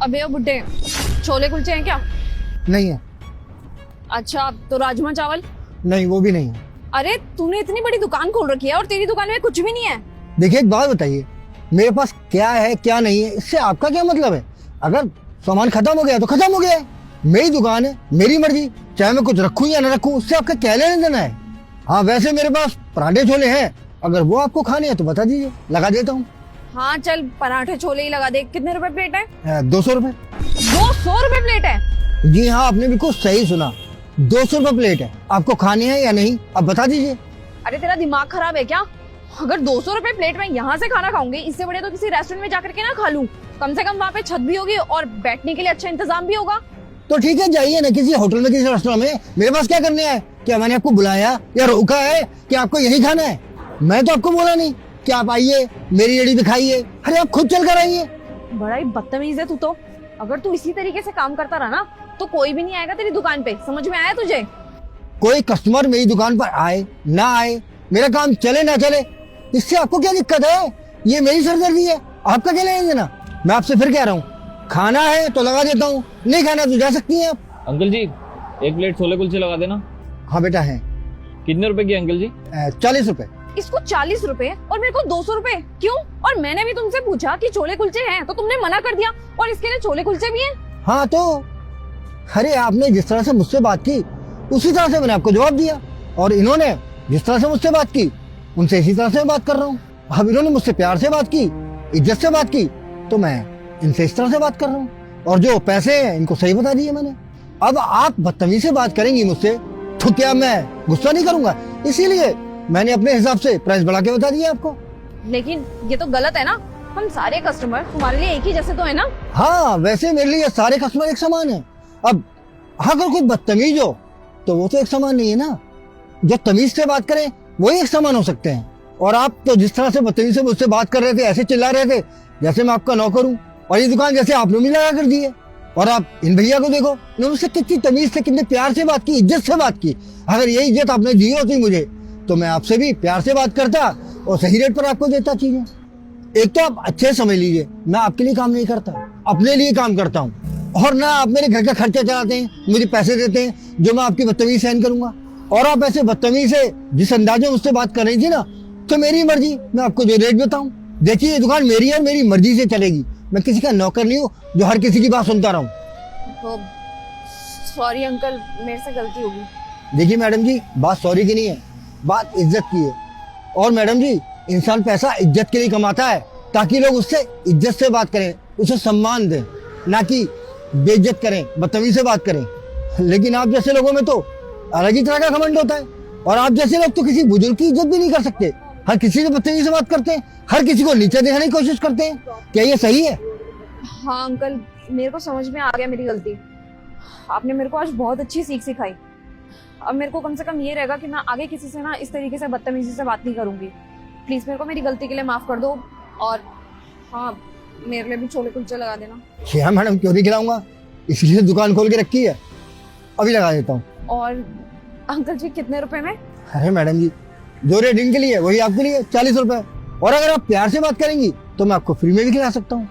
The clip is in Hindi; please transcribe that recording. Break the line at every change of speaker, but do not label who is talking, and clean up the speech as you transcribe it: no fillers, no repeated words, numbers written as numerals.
अबे ओ बुड्ढे, छोले कुलचे हैं क्या?
नहीं है।
अच्छा तो राजमा चावल?
नहीं, वो भी नहीं है।
अरे तूने इतनी बड़ी दुकान खोल रखी है और तेरी दुकान में कुछ भी नहीं है।
देखिए एक बात बताइए, मेरे पास क्या है क्या नहीं है इससे आपका क्या मतलब है? अगर सामान खत्म हो गया तो खत्म हो गया है। मेरी दुकान है, मेरी मर्जी, चाहे मैं कुछ रखूं या न रखूं, उससे आपका क्या लेना देना है? हाँ वैसे मेरे पास पराठे छोले हैं, अगर वो आपको खाने हैं तो बता दीजिए, लगा देता हूँ।
हाँ चल पराठे छोले ही लगा दे। कितने रुपए प्लेट है?
200 रुपए।
200 रुपए प्लेट है?
जी हाँ, आपने बिल्कुल सही सुना, 200 रुपए प्लेट है। आपको खाने हैं या नहीं अब बता दीजिए।
अरे तेरा दिमाग खराब है क्या? अगर 200 रुपए प्लेट में यहाँ से खाना खाऊंगी, इससे बढ़िया तो किसी रेस्टोरेंट में जाकर के ना खा लूं। कम से कम वहाँ पे छत भी होगी और बैठने के लिए अच्छा इंतजाम भी होगा।
तो ठीक है, जाइए ना किसी होटल में, किसी रेस्टोरेंट में। मेरे पास क्या करने आए? क्या मैंने आपको बुलाया या रोका है कि आपको यही खाना है? मैं तो आपको बोला नहीं कि आप आइए मेरी रेडी दिखाइए। अरे आप खुद चल कर आइए।
बड़ा ही बदतमीज है तू तो। अगर तू इसी तरीके से काम करता रहा ना तो कोई भी नहीं आएगा तेरी दुकान पे। समझ में आया तुझे?
कोई कस्टमर मेरी दुकान पर आए ना आए, मेरा काम चले ना चले, इससे आपको क्या दिक्कत है? ये मेरी सरदर्दी है, आपका क्या लेना देना? मैं आपसे फिर कह रहा हूँ, खाना है तो लगा देता हूँ, नहीं खाना तो जा सकती हैं आप।
अंकल जी, एक प्लेट छोले कुलचे लगा देना।
हाँ बेटा है।
कितने रुपए की अंकल जी?
40 रुपए।
इसको 40 रुपए और मेरे को 200 रुपए क्यों? और मैंने भी तुमसे पूछा कि छोले कुलचे हैं तो तुमने मना कर दिया और इसके लिए छोले कुलचे भी हैं।
हाँ तो अरे आपने जिस तरह से मुझसे बात की उसी तरह से मैंने आपको जवाब दिया, और इन्होंने जिस तरह से मुझसे बात की उनसे इसी तरह से मैं बात कर रहा हूँ। अब इन्होंने मुझसे प्यार से बात की, इज्जत से बात की, तो मैं इनसे इस तरह से बात कर रहा हूँ। और जो पैसे हैं इनको सही बता दिए मैंने। अब आप बदतमीजी से बात करेंगी मुझसे तो क्या मैं गुस्सा नहीं करूंगा? इसीलिए मैंने अपने हिसाब से प्राइस बढ़ा के बता दिया आपको।
लेकिन ये तो गलत है ना। हम सारे कस्टमर तुम्हारे लिए एक ही जैसे तो है ना।
हाँ वैसे मेरे लिए सारे कस्टमर एक समान है। अब अगर कोई बदतमीज हो तो वो तो एक समान नहीं है ना। जो तमीज से बात करें वही एक समान हो सकते हैं। और आप तो जिस तरह से बदतमीज से मुझसे बात कर रहे थे, ऐसे चिल्ला रहे थे जैसे मैं आपका नौकर हूँ, और ये दुकान जैसे आपने भी लगा कर दी है। और आप इन भैया को देखो, इन्होंने मुझसे कितनी तमीज से, कितने प्यार से बात की, इज्जत से बात की। अगर ये इज्जत आपने दी होती मुझे तो मैं आपसे भी प्यार से बात करता और सही रेट पर आपको देता चीजें। एक तो आप अच्छे समझ लीजिए, मैं आपके लिए काम नहीं करता, अपने लिए काम करता हूँ। और ना आप मेरे घर का खर्चा चलाते हैं, मुझे पैसे देते हैं जो मैं आपकी बदतमीजी सहन करूंगा। और आप ऐसे बदतमीजी से जिस अंदाजे में मुझसे बात कर रही थी ना, तो मेरी मर्जी, मैं आपको जो रेट बताऊं। देखिए ये दुकान मेरी है, मेरी मर्जी से चलेगी। मैं किसी का नौकर नहीं हूँ जो हर किसी की बात सुनता रहूं।
तो सॉरी अंकल, मेरे से गलती होगी।
देखिए मैडम जी, बात सॉरी की नहीं है, बात इज्जत की है। और मैडम जी, इंसान पैसा इज्जत के लिए कमाता है ताकि लोग उससे इज्जत से बात करें, उसे सम्मान दें, ना कि बेइज्जत करें, बदतमीजी से बात करें। लेकिन आप जैसे लोगों में तो अलग ही तरह का घमंड होता है। और आप जैसे लोग तो किसी बुजुर्ग की इज्जत भी नहीं कर सकते, हर किसी से बदतमीजी से बात करते हैं, हर किसी को नीचे दिखाने की कोशिश करते हैं। क्या ये सही है?
हाँ अंकल, मेरे को समझ में आ गया मेरी गलती। आपने मेरे को आज बहुत अच्छी सीख सिखाई। अब मेरे को कम से कम ये रहेगा कि मैं आगे किसी से ना इस तरीके से बदतमीजी से बात नहीं करूंगी। प्लीज मेरे को मेरी गलती के लिए माफ कर दो। और हाँ, मेरे लिए भी छोले कुलचे लगा देना।
क्या मैडम, क्यों नहीं खिलाऊंगा, इसलिए दुकान खोल के रखी है, अभी लगा देता हूँ।
और अंकल जी कितने रुपए में?
अरे मैडम जी, जो रेट इनके लिए वही आपके लिए 40 रुपए। और अगर आप प्यार से बात करेंगी तो मैं आपको फ्री में भी खिला सकता हूँ।